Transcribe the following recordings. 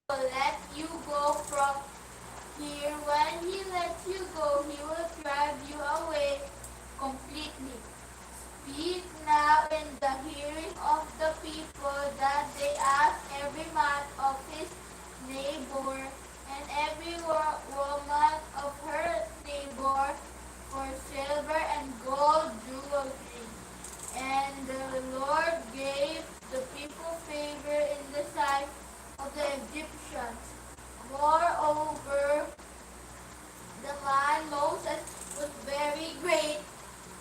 will let you go from here. When he lets you go, he will drive you away completely. Speak now in the hearing of the people that they ask every man of his neighbor and every woman of her neighbor for silver and gold jewelry. And the Lord gave the people favor in the sight of the Egyptians. Moreover, the man Moses was very great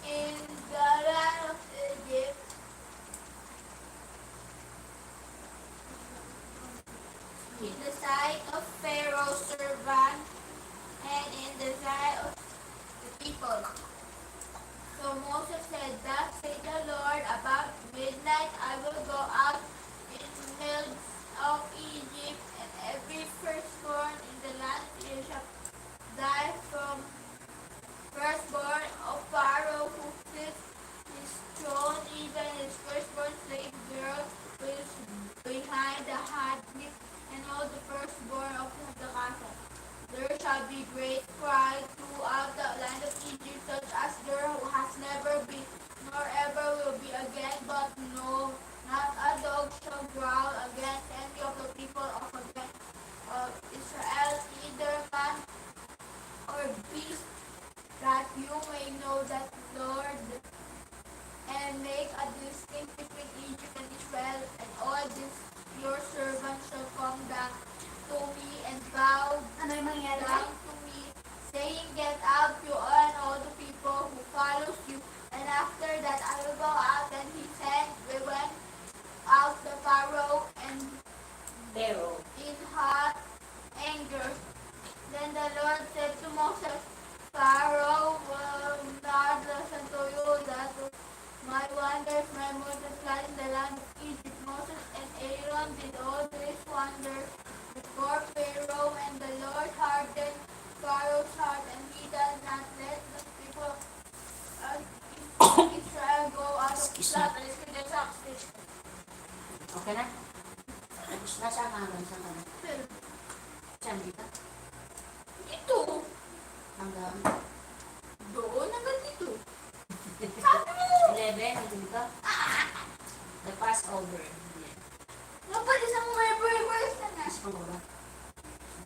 in the land of Egypt, in the sight of Pharaoh's servant and in the sight of the people. So Moses said, Thus said the Lord, about midnight I will go out in the hills of Egypt, and every firstborn in the land of Egypt shall die from firstborn of Pharaoh who sits his throne, even his firstborn slave girl who is behind the handmill, and all the firstborn of the cattle. There shall be great cry throughout the land of Egypt, such as there has never been, nor ever will be again, but no, not a dog shall growl against any of the people of Israel, either man or beast, that you may know that Lord, and make a distinction between Egypt and Israel, and all this your servants shall come down to me and bow down to me, saying, Get out, you and all the people who follows you. And after that I will go out. And he said, We went out the Pharaoh and in hot anger. Then the Lord said to Moses, Pharaoh will not listen to you, that my wonders may multiply in the land of Egypt. Moses and Aaron did all these wonders before Pharaoh, and the Lord hardened Pharaoh's heart, and he does not let the people of Israel go out of the land. Okay na? Nasaan ka hanggang saan ka na? Saan dito? Dito. Hanggang? Doon, hanggang dito. Sabi mo! 11, hanggang dito? The Passover. Napalis ang mga verse na na. Mas pang ba?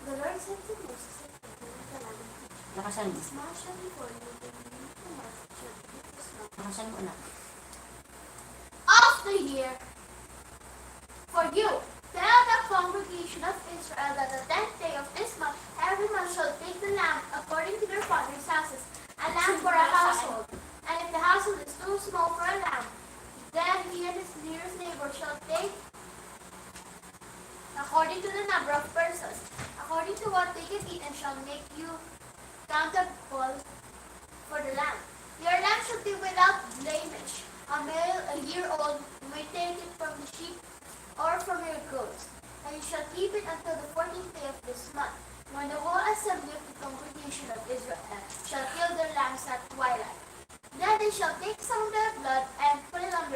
The Lord said to Moses, Lakasan mo. Smash shall before you, the name of the Lord shall be the smoke. Lakasan mo anak. Of the year for you. Tell the congregation of Israel that the 10th day of this month, every man shall take the lamb according to their father's houses, a lamb for a household. And if the household is too small for a lamb, then he and his nearest neighbor shall take according to the number of persons, according to what they can eat, and shall make you accountable for the lamb. Your lamb should be without blemish, a male a year old. You may take it from the sheep or from your goats, and you shall keep it until the 14th day of this month, when the whole assembly of the congregation of Israel shall kill their lambs at twilight. Then they shall take some of their blood and put it on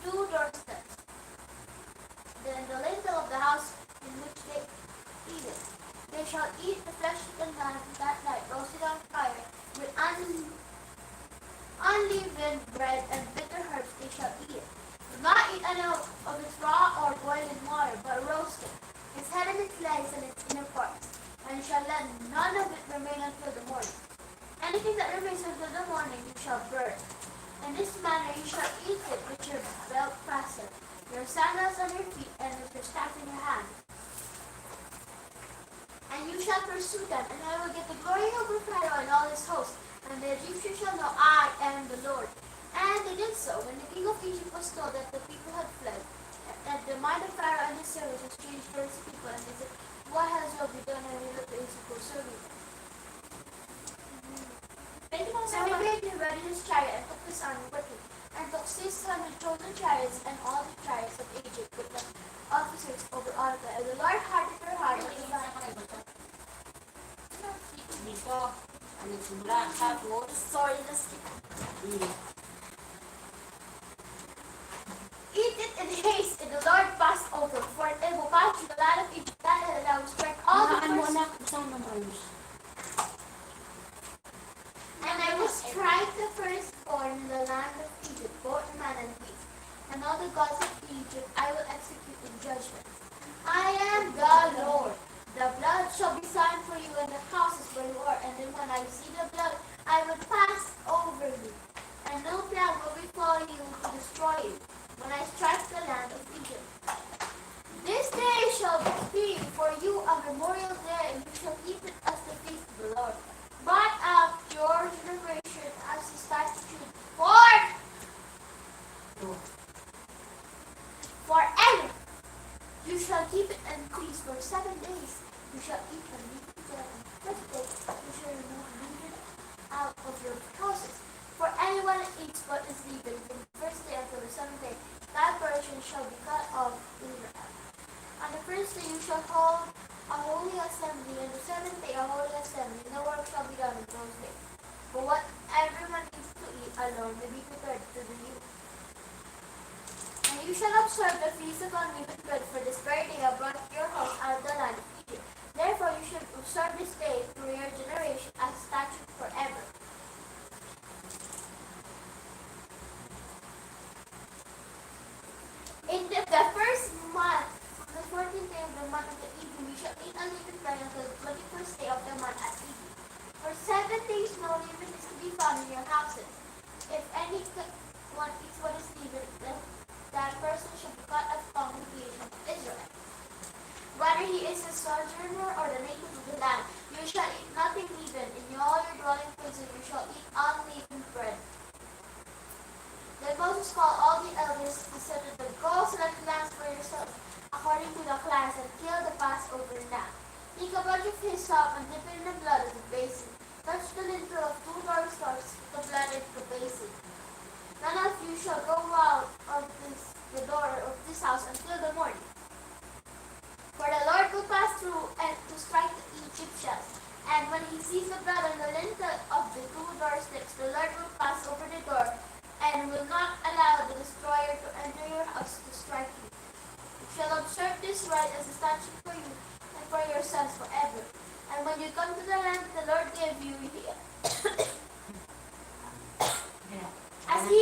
2 doorsteps, then the lintel of the house in which they eat it. They shall eat the flesh of the lamb that night, roasted on fire, with unleavened bread and bitter herbs they shall eat it. Do not eat any of it raw or boiled in water, but roast it, its head and its legs and its inner parts, and you shall let none of it remain until the morning. Anything that remains until the morning you shall burn. In this manner you shall eat it with your belt fastened, your sandals on your feet, and with your staff in your hand. And you shall pursue them, and I will get the glory over Pharaoh and all his host, and the Egyptians shall know I am the Lord. And they did so. When the king of Egypt was told that the people had fled, and the mind of Pharaoh and his servants was changed for his people, and they said, What has will be done, and we look to Egypt for serving. So he made him ready his chariot, and took his army with him, and took 600 chosen chariots, and all the chariots of Egypt with the officers over all of them. And the Lord hardened their heart. Dito. Ano sumula? Tapos. Sorry, just eat it in haste, and the Lord passed over, for it will pass through the land of Egypt that random rhymes. And I will strike the firstborn in the land of Egypt, both man and beast, and all the gods of Egypt I will execute in judgment. I am the Lord. The blood shall be signed for you in the houses where you are, and then when I see the blood, I will pass over you, and no plague will befall you to destroy you, when I strike the land of Egypt. This day shall be for you a memorial day, and you shall keep it as the feast of the Lord. But of your generation as a statute forever. You shall keep it in peace for 7 days. You shall eat unleavened bread, and the first day you shall remove leaven out of your houses. For anyone that eats what is leavened from the first day until the 7th day, that person shall be cut off Israel. On the first day you shall hold a holy assembly, and the 7th day a holy assembly. No work shall be done in those days. But what everyone needs to eat alone may be prepared to the youth. And you shall observe the feast of unleavened bread, for this very day I brought your house out of the land of Egypt. Therefore you should observe this day through your generation as a statute forever. In the first month, on the 14th day of the month of the evening, you shall eat unleavened bread until the 21st day of the month at evening. For 7 days no leaven is to be found in your houses. If anyone eats what is leavened, then that person shall be cut off from the congregation of Israel. Whether he is a sojourner or the native of the land, you shall eat nothing leavened. In all your dwelling places you shall eat unleavened bread. Then Moses called all the elders and said to them, Go select lambs for yourselves, according to the clans, and kill the Passover lamb. Take a bunch of hyssop and dip it in the blood of the basin. Touch the lintel of 2 doorsteps, the blood into the basin. None of you shall go out of the door of this house until the morning. For the Lord will pass through and to strike the Egyptians. And when he sees the blood on the lintel of the 2 doorsteps, the Lord will pass over the door and will not allow the destroyer to enter your house to strike you. You shall observe this rite as a statute for you and for your sons forever. And when you come to the land the Lord gave you, as he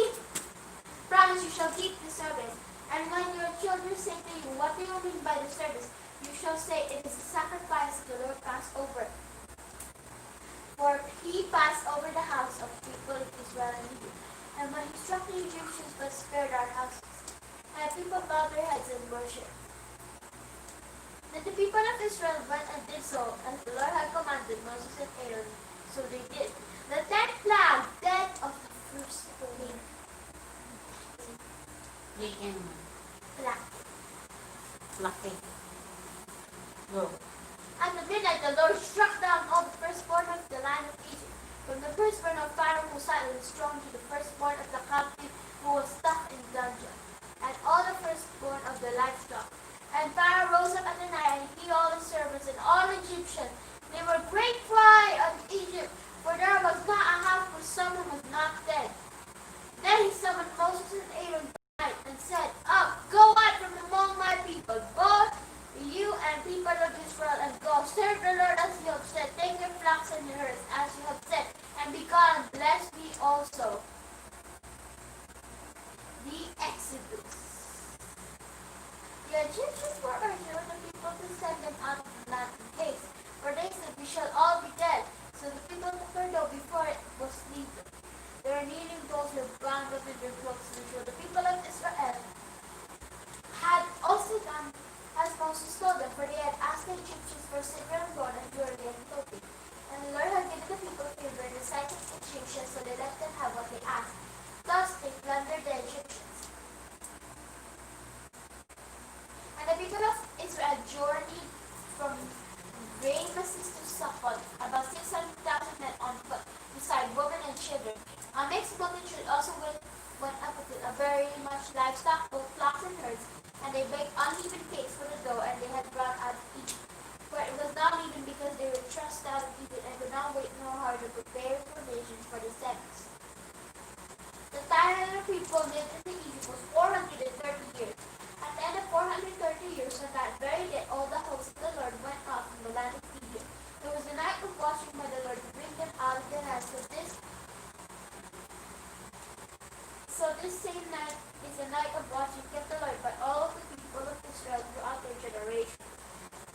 promised, you shall keep the service. And when your children say to you, What do you mean by the service? You shall say, It is a sacrifice the Lord passed over. For he passed over the house of people of Israel and Egypt. And when he struck the Egyptians but spared our houses, and the people bowed their heads in worship. Then the people of Israel went and did so, as the Lord had commanded Moses and Aaron. So they did. The 10th plague, death of the firstborn. Plague. Lucky. Go. At the midnight the Lord struck down all the firstborn of the land of Egypt, from the firstborn of Pharaoh who sat on his throne to the firstborn of the captive who was stuck in the dungeon, and all the firstborn of the livestock. And Pharaoh rose up at the night, and he, all his servants, and all Egyptians. They were great cry of Egypt, for there was not a house where someone was not dead. Then he summoned Moses and Aaron by night, and said, Up, go out from among my people, both you and people of Israel, and go serve the Lord as you have said. Take your flocks and your herds as you have said, and be gone, and bless me also. The Exodus. The Egyptians were urging the people to send them out of the land in haste, for they said, We shall all be dead. So the people took their dough before it was kneaded. They were kneading those who were bound within their clothes, and so the people of Israel had also done as Moses told them, for they had asked the Egyptians for silver and gold and jewelry and clothing. And the Lord had given the people favor in the sight of the Egyptians, so they let them have what they asked. Thus they plundered the Egyptians. And the people of Israel journeyed from Rameses to Succoth, about 600,000 men on foot, beside women and children. A mixed multitude also went up with it, a very much livestock, both flocks and herds, and they baked uneven cakes for the dough, and they had brought out of Egypt. For it was not even because they were thrust out of Egypt, and could not wait no harder to prepare provisions for the Sabbaths. The time of the people lived in Egypt was 430 years. At the end of 430 years, on that very day, all the hosts of the Lord went out from the land of Egypt. There was This same night is a night of watching kept alert by all of the people of Israel throughout their generations.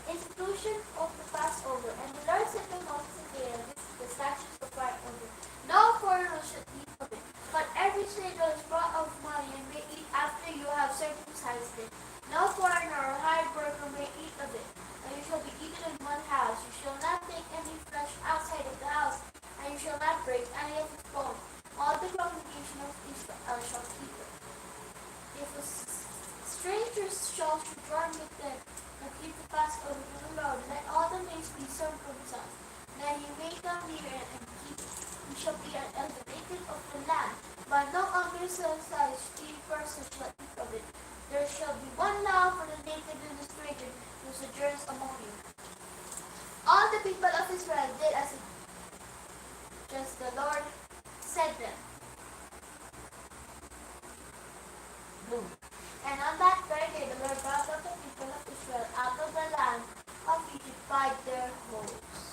Institution of the Passover. And the Lord said to Moses and Aaron, this is the statutes of Passover. No foreigner should eat of it, but every stranger is brought out of money and may eat after you have circumcised it. No foreigner or hired worker may eat of it, and you shall be eaten in one house. You shall not take any flesh outside of the house, and you shall not break any of its bones. All the congregation of Israel shall keep it. If a stranger shall join with them and keep the Passover to the Lord, let all the males be circumcised. Then you may come near and keep it. You shall be as the native of the land, but no uncircumcised person shall eat of it. There shall be one law for the native and the stranger who sojourns among you. All the people of Israel did as just the Lord said them. Boom. And on that very day the Lord brought up the people of Israel out of the land of Egypt by their hosts.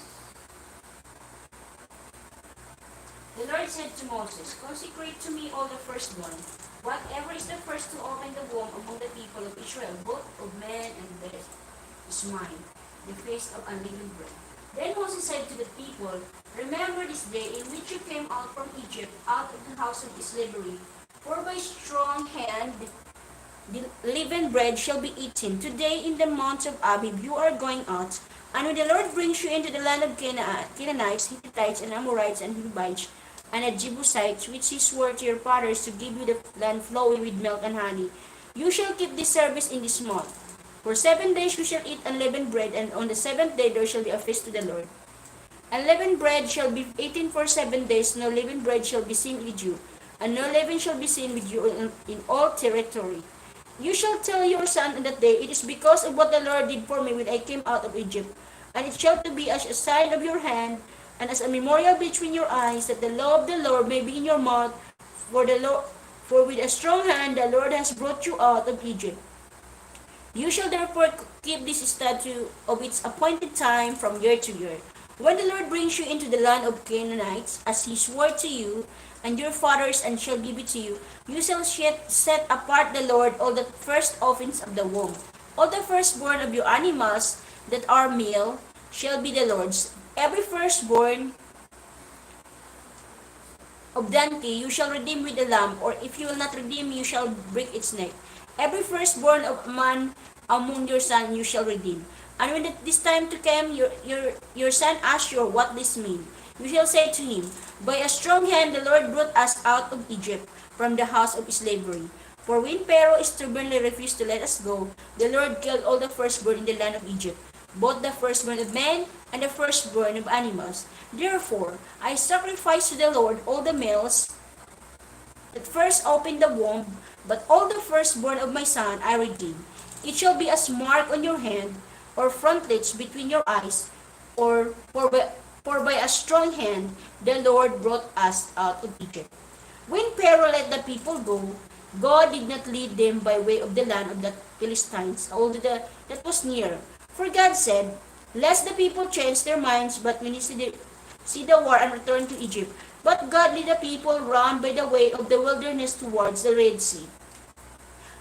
The Lord said to Moses, consecrate to me all the firstborn. Whatever is the first to open the womb among the people of Israel, both of man and beast, is mine, the feast of unleavened bread. Then Moses said to the people, remember this day in which you came out from Egypt, out of the house of slavery. For by strong hand the leavened bread shall be eaten. Today in the month of Abib you are going out. And when the Lord brings you into the land of Canaanites, Hittites, and Amorites, and Hivites, and the Jebusites, which he swore to your fathers to give you the land flowing with milk and honey, you shall keep this service in this month. For 7 days you shall eat unleavened bread, and on the 7th day there shall be a feast to the Lord. Unleavened bread shall be eaten for 7 days, no leavened bread shall be seen with you, and no leaven shall be seen with you in all territory. You shall tell your son on that day, it is because of what the Lord did for me when I came out of Egypt. And it shall to be as a sign of your hand, and as a memorial between your eyes, that the law of the Lord may be in your mouth. For with a strong hand the Lord has brought you out of Egypt. You shall therefore keep this statute of its appointed time from year to year. When the Lord brings you into the land of Canaanites, as he swore to you and your fathers, and shall give it to you, you shall set apart the Lord all the first offerings of the womb. All the firstborn of your animals that are male shall be the Lord's. Every firstborn of donkey you shall redeem with a lamb, or if you will not redeem, you shall break its neck. Every firstborn of man among your son you shall redeem. And when this time to come, your son asks you what this means, you shall say to him, by a strong hand the Lord brought us out of Egypt, from the house of slavery. For when Pharaoh stubbornly refused to let us go, the Lord killed all the firstborn in the land of Egypt, both the firstborn of men and the firstborn of animals. Therefore I sacrifice to the Lord all the males that first opened the womb, but all the firstborn of my son I redeem. It shall be as mark on your hand, or frontlets between your eyes, for by a strong hand the Lord brought us out of Egypt. When Pharaoh let the people go, God did not lead them by way of the land of the Philistines, although that was near. For God said, lest the people change their minds, but when you see the war and return to Egypt. But God led the people round by the way of the wilderness towards the Red Sea.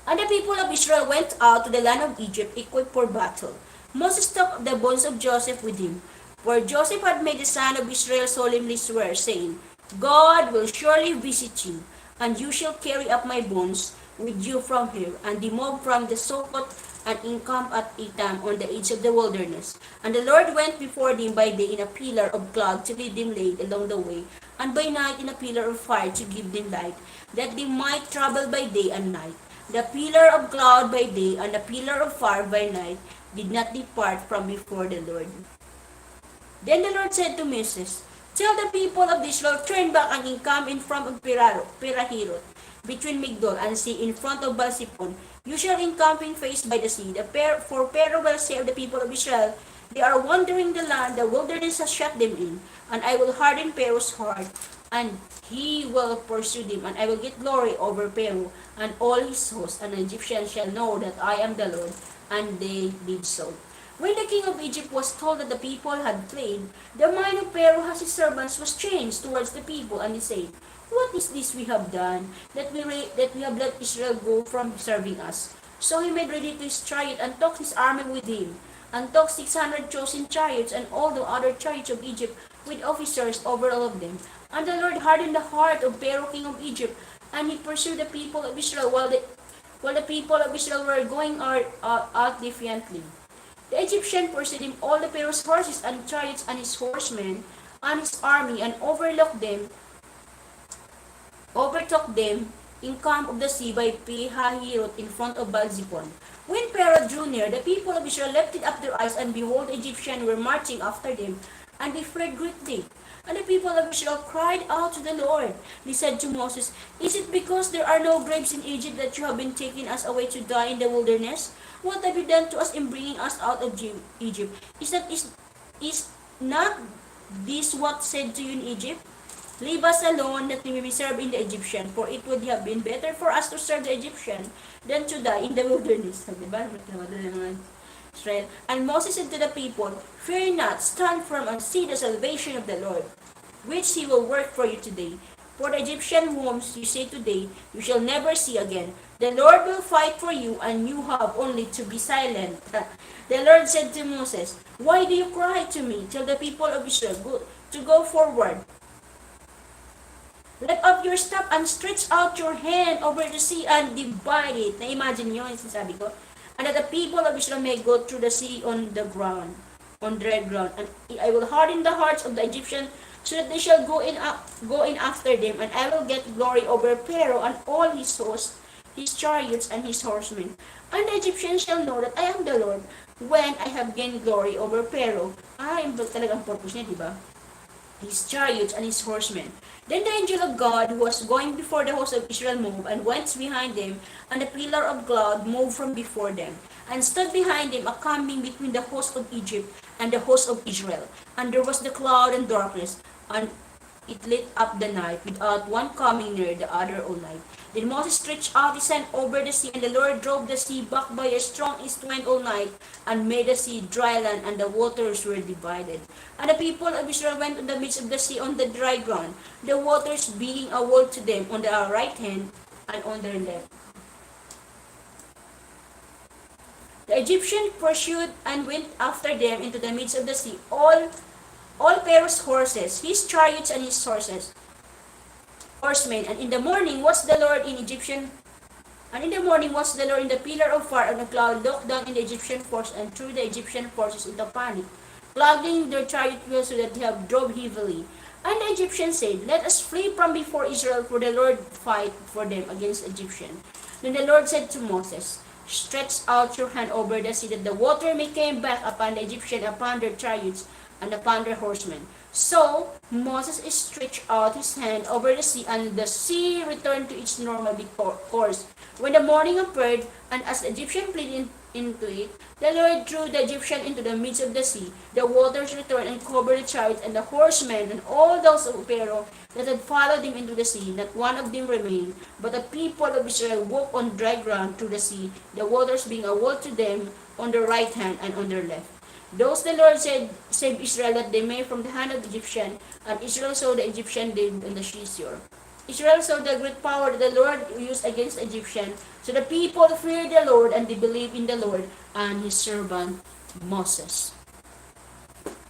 And the people of Israel went out to the land of Egypt equipped for battle. Moses took the bones of Joseph with him, for Joseph had made the son of Israel solemnly swear, saying, God will surely visit you, and you shall carry up my bones with you from here, and remove from the Succoth, and encamp at Etam on the edge of the wilderness. And the Lord went before them by day in a pillar of cloud to lead them late along the way, and by night in a pillar of fire to give them light, that they might travel by day and night. The pillar of cloud by day and the pillar of fire by night did not depart from before the Lord. Then the Lord said to Moses, tell the people of Israel, turn back and encamp in front of Pirahirot, between Migdol and sea, in front of Balsipon. You shall encamp in face by the sea. For Pharaoh will say of the people of Israel, they are wandering the land, the wilderness has shut them in, and I will harden Pharaoh's heart, and he will pursue them, and I will get glory over Pharaoh and all his host, and the Egyptians shall know that I am the Lord. And they did so. When the king of Egypt was told that the people had fled, the mind of Pharaoh as his servants was changed towards the people, and he said, "What is this we have done, that we have let Israel go from serving us?" So he made ready to his chariot, and took his army with him, and took 600 chosen chariots, and all the other chariots of Egypt, with officers over all of them. And the Lord hardened the heart of Pharaoh king of Egypt, and he pursued the people of Israel, while the people of Israel were going out defiantly. The Egyptian pursued him, all the Pharaoh's horses and chariots and his horsemen and his army, and overtook them in camp of the sea by Pihahirot in front of Baal-Zephon. When Pharaoh drew near, the people of Israel lifted up their eyes, and behold, the Egyptians were marching after them, and they fled greatly. And the people of Israel cried out to the Lord. They said to Moses, "Is it because there are no graves in Egypt that you have been taking us away to die in the wilderness? What have you done to us in bringing us out of Egypt? Is not this what said to you in Egypt? Leave us alone that we may serve in the Egyptian, for it would have been better for us to serve the Egyptian than to die in the wilderness." Diba? Israel. And Moses said to the people, "Fear not, stand firm and see the salvation of the Lord, which he will work for you today. For the Egyptian whom you see today, you shall never see again. The Lord will fight for you, and you have only to be silent." The Lord said to Moses, "Why do you cry to me? Tell the people of Israel to go forward. Lift up your staff and stretch out your hand over the sea and divide it." Na-imagine nyo yung sinasabi ko? "And that the people of Israel may go through the sea on the ground, on dry ground. And I will harden the hearts of the Egyptians, so that they shall go in after them. And I will get glory over Pharaoh and all his hosts, his chariots, and his horsemen. And the Egyptians shall know that I am the Lord, when I have gained glory over Pharaoh." Yung talagang purpose niya, di ba? His chariots and his horsemen. Then the angel of God, who was going before the host of Israel, moved and went behind them, and the pillar of cloud moved from before them, and stood behind them, a coming between the host of Egypt and the host of Israel. And there was the cloud and darkness, and it lit up the night, without one coming near the other all night. Then Moses stretched out his hand over the sea, and the Lord drove the sea back by a strong east wind all night, and made the sea dry land, and the waters were divided. And the people of Israel went in the midst of the sea on the dry ground, the waters being a wall to them on their right hand and on their left. The Egyptians pursued and went after them into the midst of the sea, all Pharaoh's horses, his chariots, and his horsemen. And in the morning watched the Lord in the pillar of fire and the cloud, looked down in the Egyptian force, and threw the Egyptian forces into panic, clouding their chariot wheels, so that they have drove heavily. And the Egyptians said, "Let us flee from before Israel, for the Lord fight for them against the Egyptians." Then the Lord said to Moses, "Stretch out your hand over the sea, that the water may come back upon the Egyptians, upon their chariots, and upon their horsemen." So Moses stretched out his hand over the sea, and the sea returned to its normal course. When the morning appeared, and as the Egyptian fled into it, the Lord threw the Egyptian into the midst of the sea. The waters returned and covered the chariots and the horsemen, and all those of Pharaoh that had followed him into the sea. Not one of them remained. But the people of Israel walked on dry ground through the sea, the waters being a wall to them on their right hand and on their left. Those the Lord said, "Save Israel, that they may from the hand of the Egyptian." And Israel saw the Egyptian dead on the seashore. Israel saw the great power that the Lord used against the Egyptian. So the people feared the Lord, and they believed in the Lord and his servant Moses.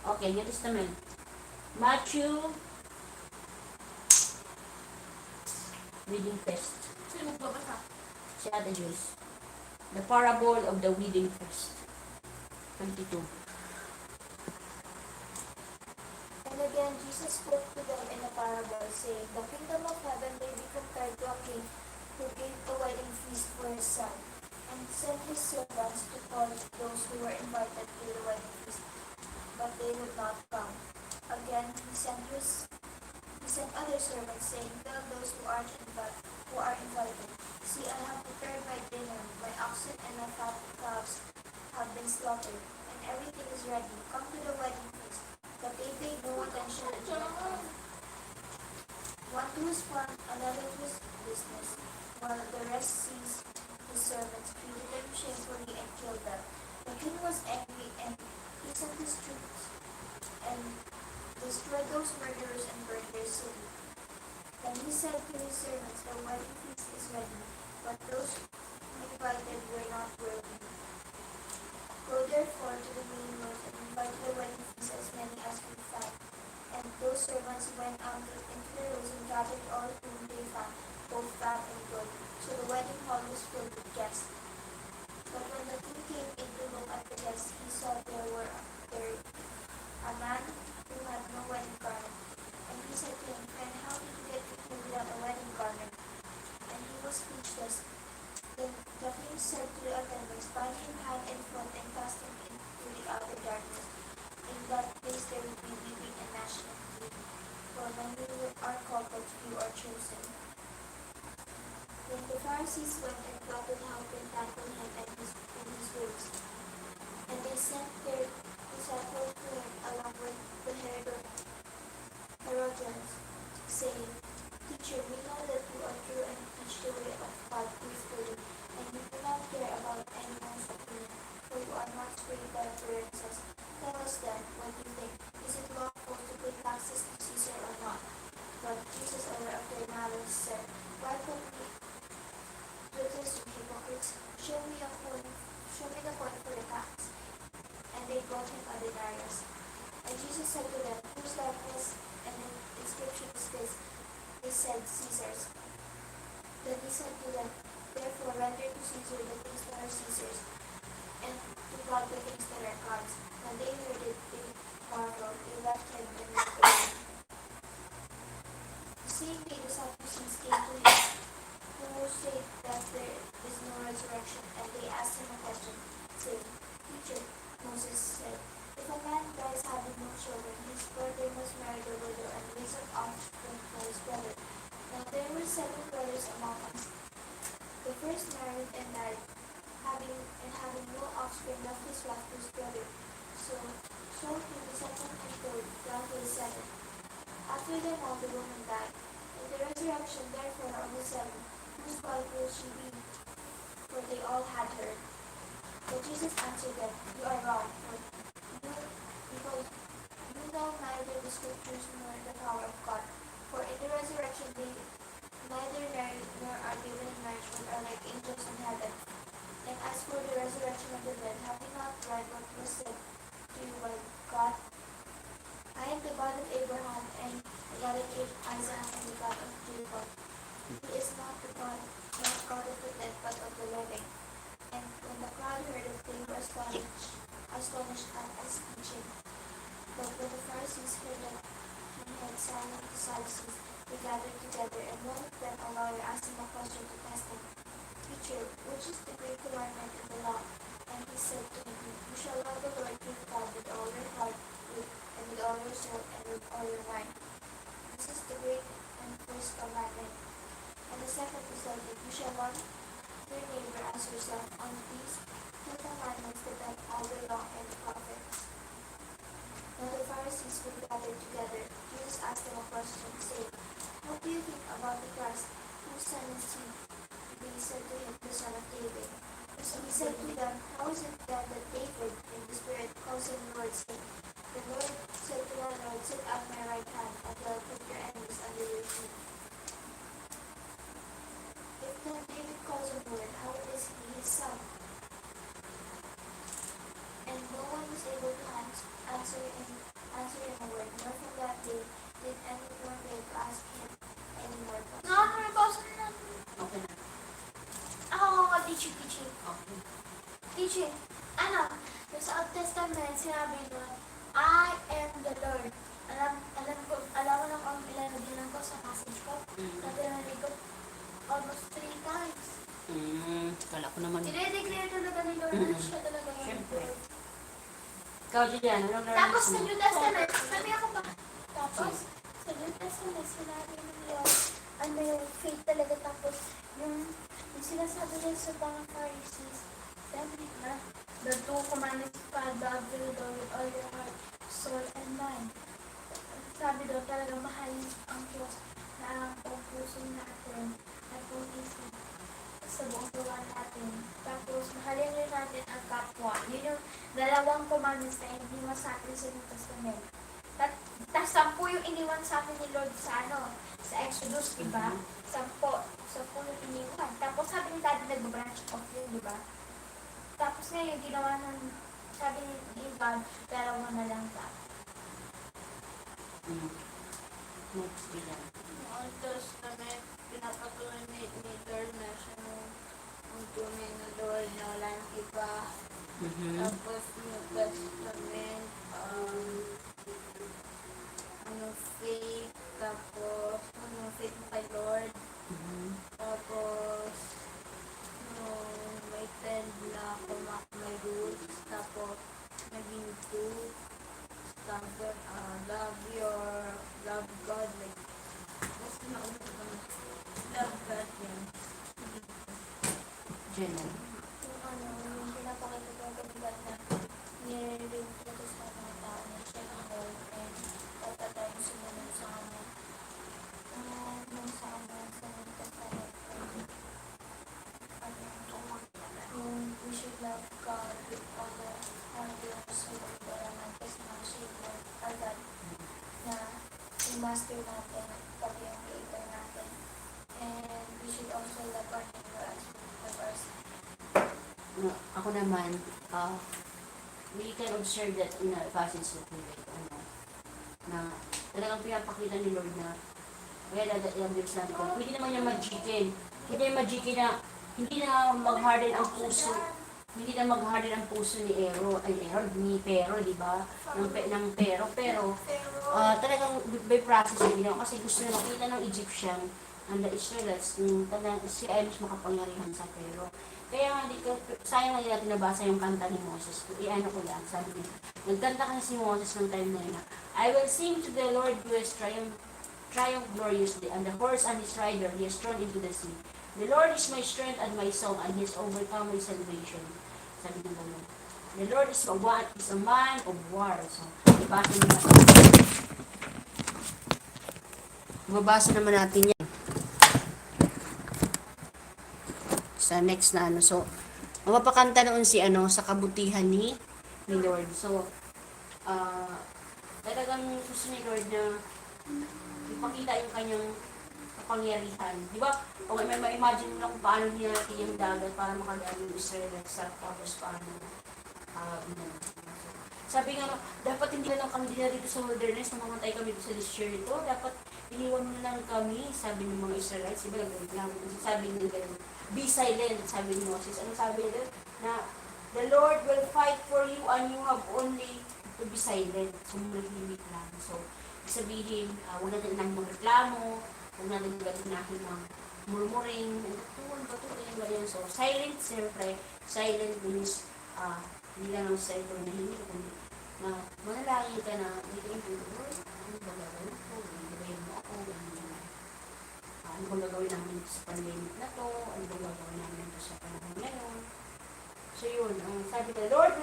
Okay, New Testament. Matthew. Wedding feast. Sino magbabasa? Si Ate Joyce. The parable of the wedding feast. 22. And again Jesus spoke to them in a parable, saying, "The kingdom of heaven may be compared to a king who gave a wedding feast for his son, and sent his servants to call those who were invited to the wedding feast, but they would not come. Again he sent other servants, saying, Tell those who are invited, See, I have prepared my dinner, my oxen and my fat calves have been slaughtered, and everything is ready. Come to the wedding feast." But they paid no attention and did not come. One to his farm, another to his business, while the rest seized his servants, treated them shamefully, and killed them. The king was angry and poisoned the streets and destroyed those murderers and burned their city. Then he said to his servants, the wedding feast is ready, but those invited were not worthy. Go therefore to the main road and invite to the wedding feast as many as you find. And those servants went out into the roads and gathered all whom they found, both bad and good. So the wedding hall was filled with guests. But when the king came in to look at the guests, he saw there a man who had no wedding garment. And he said to him, Friend, how did you get here without a wedding garment? And he was speechless. Then the king said to the attendants, Bind him hand and foot and cast him into the outer darkness. In that place there will be weeping and gnashing of teeth, for many are called, but few are chosen. Then the Pharisees went and plotted how to entangle him and in his words. And they sent their disciples to him along with the Herodians, saying, Teacher, we know that you are true and teach the way of God truthfully, and you do not care about anyone's opinion, for you are not swayed by appearances. Tell us then, what you think. Is it lawful to pay taxes to Caesar or not? But Jesus, aware of their malice, said, Why put me to this, you hypocrites? Show me the coin for the tax. And they brought him a denarius. And Jesus said to them, Whose likeness and inscription is this? They said, Caesar's. Then he said to them, Therefore render to Caesar the things that are Caesar's, and to God the things that are God's. When they heard it, they marveled. They left him and went away. The same day the Sadducees came to him, who said that there is no resurrection, and they asked him a question, saying, Teacher, Moses said, If a man dies having no children, his brother must marry the widow and raise up offspring for his brother. Now there were 7 brothers among us. The first married and died, having no offspring, left his wife to his brother. So to the second and third, down to the 7th. After them all the woman died. In the resurrection therefore of the 7, whose wife will she be? For they all had her. But Jesus answered them, You are wrong, because you know neither the Scriptures nor the power of God. For in the resurrection they neither marry nor are given in marriage, but are like angels in heaven. And as for the resurrection of the dead, have you not read what was said to you by God? I am the God of Abraham, and the God of Isaac, and the God of Jacob. He is not the God of the dead, but of the living. And when the crowd heard it, they were astonished at his teaching. But when the Pharisees heard that he had silenced the Sadducees, they gathered together, and one of them, a lawyer, asked him a question to test him. Teacher, which is the great commandment in the law? And he said to him, You shall love the Lord your God with all your heart, and with all your soul, and with all your mind. This is the great and first commandment. And the second is like it, You shall love your neighbor as yourself. On these 2 commandments depend all the law and the prophets. Now the Pharisees were gathered together. Jesus asked them a question, saying, What do you think about the Christ? Whose son is he? They said to him, The son of David. So he said to them, How is it then that David, in the Spirit, calls him Lord, saying, The Lord said to the Lord, Sit at my right hand, until I put your enemies under your feet. If then David calls him Lord, how is he his son? And no one was able to answer him a word, nor from that day did anyone dare to ask him any more questions. Okay na. Teaching. Okay. Teaching. Sa Old Testament, sinabi doon, I am the Lord. Alam mo lang kung ilan na bilang ko sa passage ko. Natinanay ko almost 3 times. Kala ko naman. Dinedeclare talaga ni Lord na siya talaga yung Siyempre. Lord. Ikaw, Julian, anong narinig Tapos sa mo? New Testament, sabi ako pa. Tapos, sa New Testament, sinabi ng Lord, ano yung faith talaga. Tapos, yung sinasabi niya sa mga Pharisees, sabi na, the 2 commandments pa, love the Lord with all your heart, soul, and mind. Sabi daw talaga, mahalin ang Diyos na ang puso natin at kung isip. sa buong buwan natin. Tapos, mahalin rin natin ang kapwa. Yun yung dalawang commandments na iniwan sa atin sa New Testament. Tapos, 10 yung iniwan sa atin ni Lord sa Exodus, di ba? 10 yung iniwan. Tapos, sabi ni Daddy, nag-branch off yun, di ba? Tapos ngayon, ginawa ng, sabi ni God, dalawa na lang dapat. Next bilang. Old Testament, pinapatuloy ni Lord na siya ang tunay na Lord na wala nang iba. Tapos New Testament, faith, tapos faith mo kay Lord. Tapos may 10 na may rules. Tapos naging 2. Tapos love God, like mas pinauna ko ba? Love God yan. Jenna. Yung pinapakita ko ng God na nire-reveal ko sa mga tao na siya ang Lord and dapat tayo sumunod sa kanya. Nung sa kanya sa New Testament, yung we should love God with all the heart, soul, and kasi mga Savior, our God, na yung master natin, pati yung creator natin. And we should also love our neighbor as we love ourselves. Ako naman, we can observe that in a passage that we read, na talagang pinapakita ni Lord na kaya yung Diyos natin ko, hindi naman niya magikin. Hindi niya magikin na hindi na mag-harden ang puso. Hindi na mag-harden ang puso ni Pero, di ba? Ng Pero. Pero, talagang by process yun ginawa kasi gusto na makita ng Egyptian and the Israelites yung talagang si Elis makapangyarihan sa Pero. Kaya nga, sayang nga natin nabasa yung kanta ni Moses. Iano ko yan, sabi niya. Nagkanta kasi si Moses ng time na yun na, I will sing to the Lord who has triumphed gloriously, and the horse and his rider he has thrown into the sea. The Lord is my strength and my song, and he has overcome my salvation. Sabi niya naman. The Lord is a man of war. So, mabasa naman natin yan. Sa next na So, mapapakanta noon si sa kabutihan ni Lord. So, talagang gusto ni Lord na ipakita yung kanyang kapangyarihan. Di ba? O may ma-imagine mo lang kung paano niya yung dagat para makagaan yung Israelites sa tapos paano. Sabi nga, dapat hindi na lang kami dito sa wilderness, namamatay kami dito sa desierto. Dapat iniwan mo lang kami, sabi ng mga Israelites. Diba, sabi nila, be silent, sabi ni Moses. Ano sabi nila? Na the Lord will fight for you and you have only to be silent. So, nag-limit lang. So, sabihin, huwag natin nang magreklamo, huwag natin natin ng murmuring, ganyan. So, silent, siyempre, silent means, hindi lang ang cellphone na hindi, kundi na manalangin ka na, hindi ka yung Lord, ano ba gagawin ko? Gagawin mo ako, ganyan. Ano ba gagawin namin sa pandemic na to? Ano ba gagawin namin sa panahon ngayon? So yun, sabi the Lord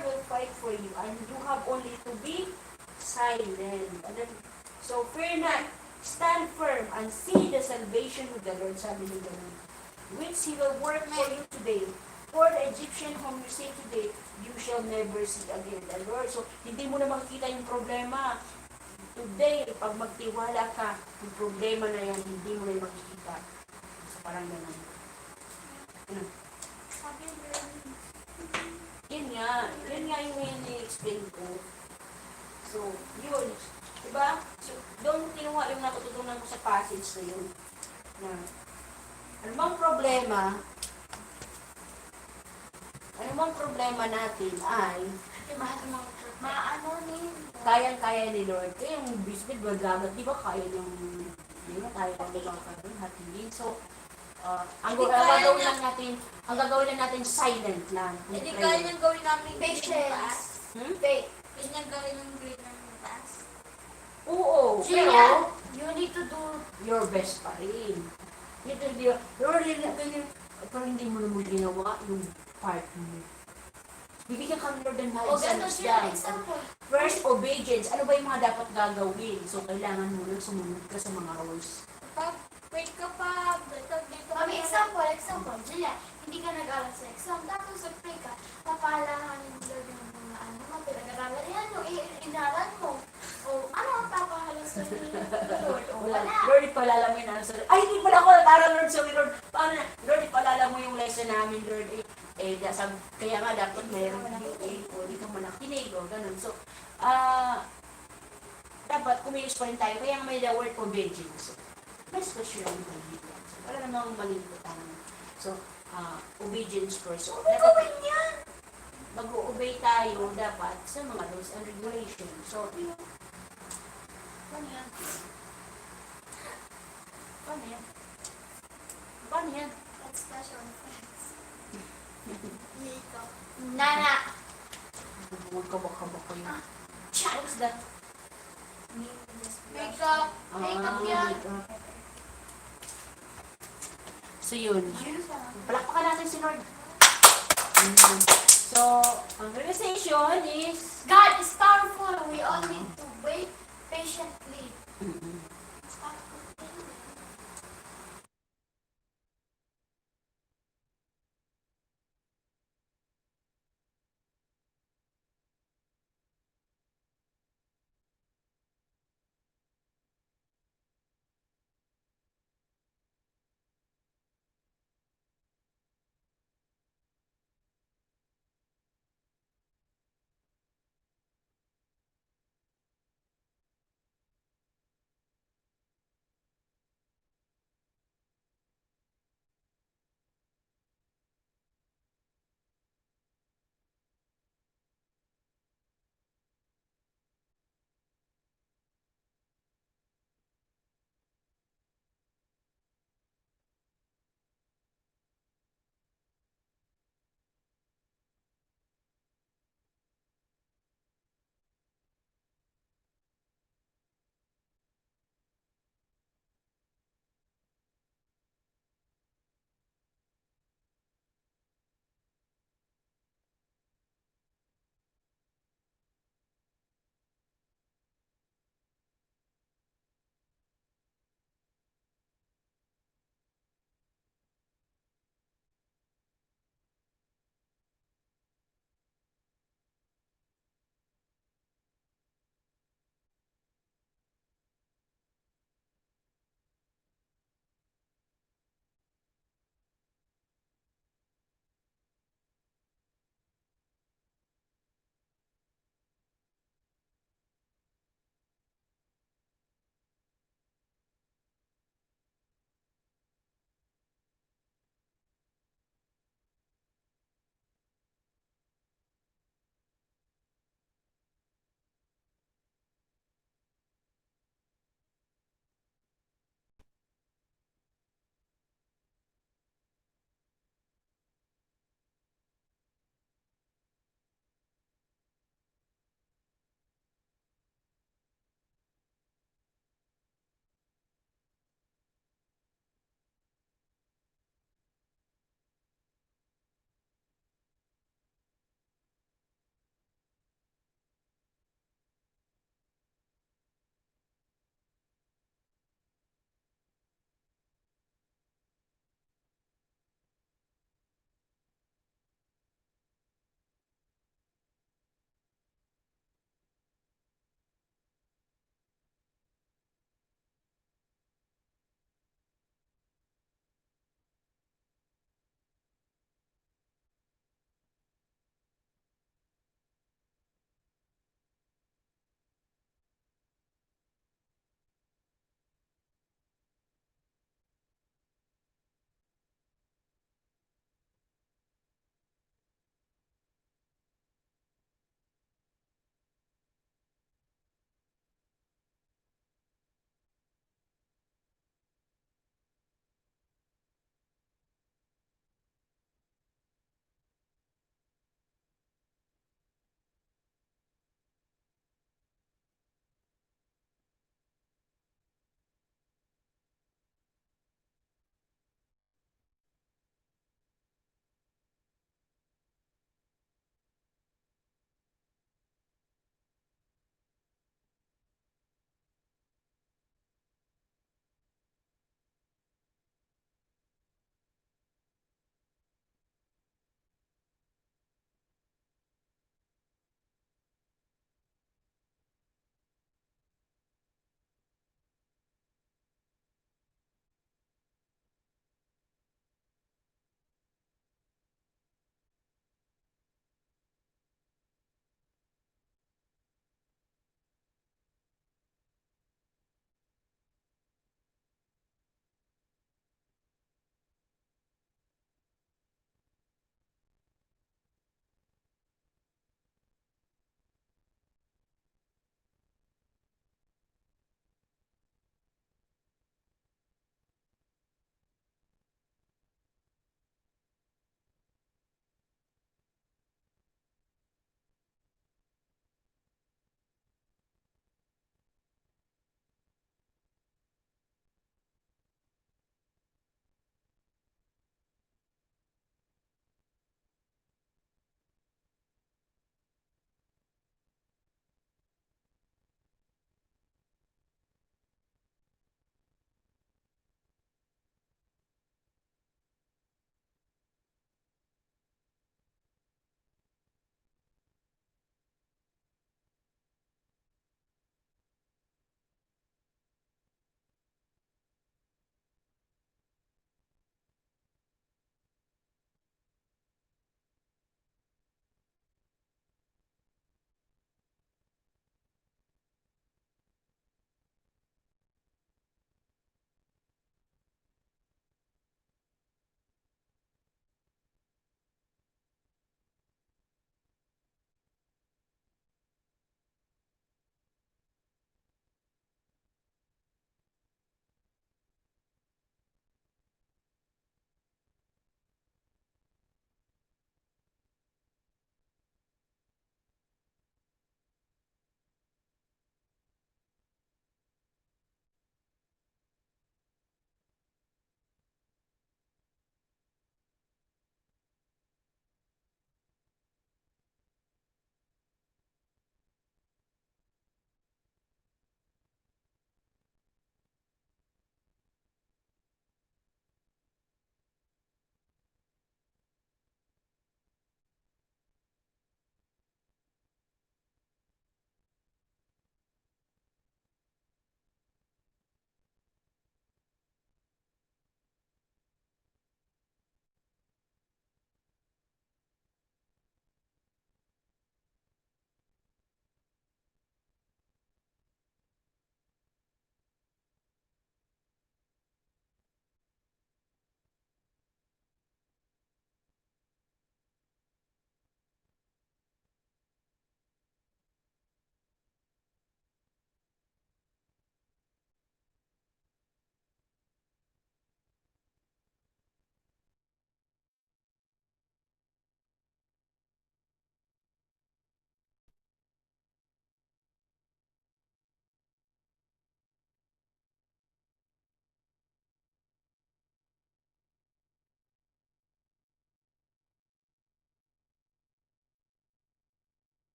will fight for you and you have only to be silent. And then, so fear not, stand firm and see the salvation of the Lord, sabi ni Lord, which He will work for you today. For the Egyptian whom you see today, you shall never see again the Lord. So, hindi mo na makikita yung problema. Today, pag magtiwala ka, yung problema na yan, hindi mo na makikita. So, parang ganun. Yun nga yung i-explain ko. So, yun. Diba? So, doon kinuha yung natututunan ko sa passage na yun. Na, anumang problema natin ay kayang-kaya ni Lord. Kaya yung bisbid, magagat, di ba kaya yung tayo hatiin. So, ang gagawin lang natin silent lang. Hindi kaya niyang gawin namin Patience. Faith. Kaya niyang gawin ng great ng task. Oo, Pero, pero you need to do your best pa rin. Pero hindi mo naman ginawa yung part mo. Bibigyan ka ng Lord ng O, ganun siya, example. First, obedience. Ano ba yung mga dapat gagawin? So, kailangan mo nang sumunod ka sa mga rules. Wait ka pa. Example, example, Julia, hindi ka nag-aral sa exam, tapos nag-pray ka, papahalahanin mo Lord yung mga ano mo, pinag-aralan yan, yung inaral mo. O ano ang papahalang sa ni Lord? O Wala. wala. Lord, ipalala mo yung ano sa ay, hindi pala ako nag-aral, Lord. Sorry, Lord. Paano na? Lord, ipalala mo yung lesson namin, Lord. Kaya nga dapat mayroong o di ka manakinig o ganun. So, dapat kumilos pa rin tayo. Kaya nga may the word obedience. Best for sure yung obedience. Wala namang malimutan. So, obedience first. So, dapat yan. Mag-obey tayo dapat sa mga rules and regulations. So, paano yan? Paano yan? Paano yan? That's special effects. Nana. Magkabak-kabak ko yun. What's that? Makeup. Makeup yan. So, yun. Palakpakan natin si Lord. So, ang realization is, God is powerful. We all need to wait patiently.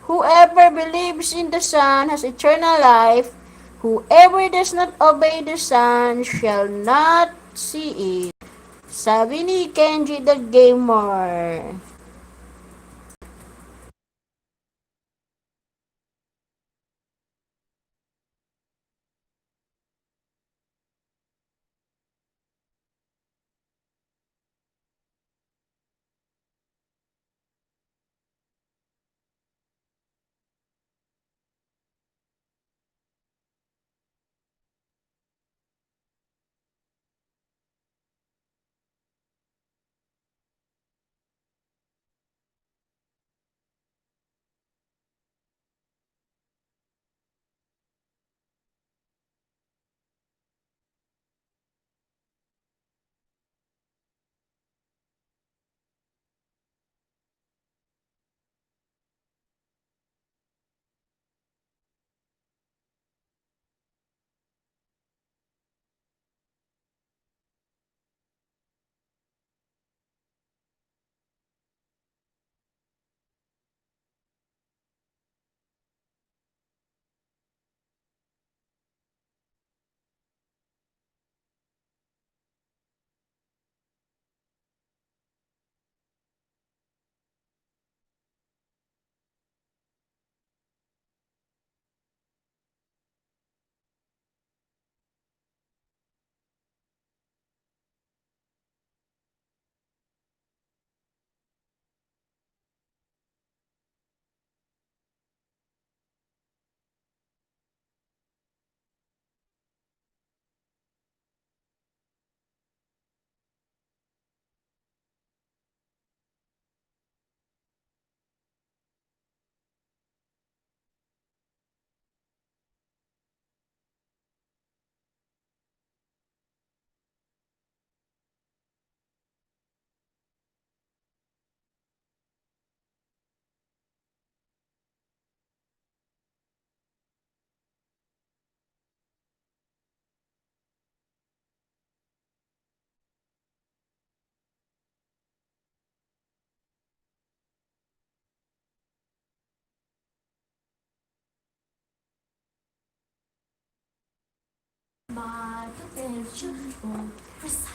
Whoever believes in the Son has eternal life. Whoever does not obey the Son shall not see it. Sabi ni Kenji the Gamer.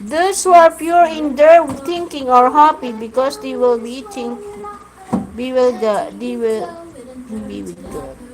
Those who are pure in their thinking are happy because they will be with God.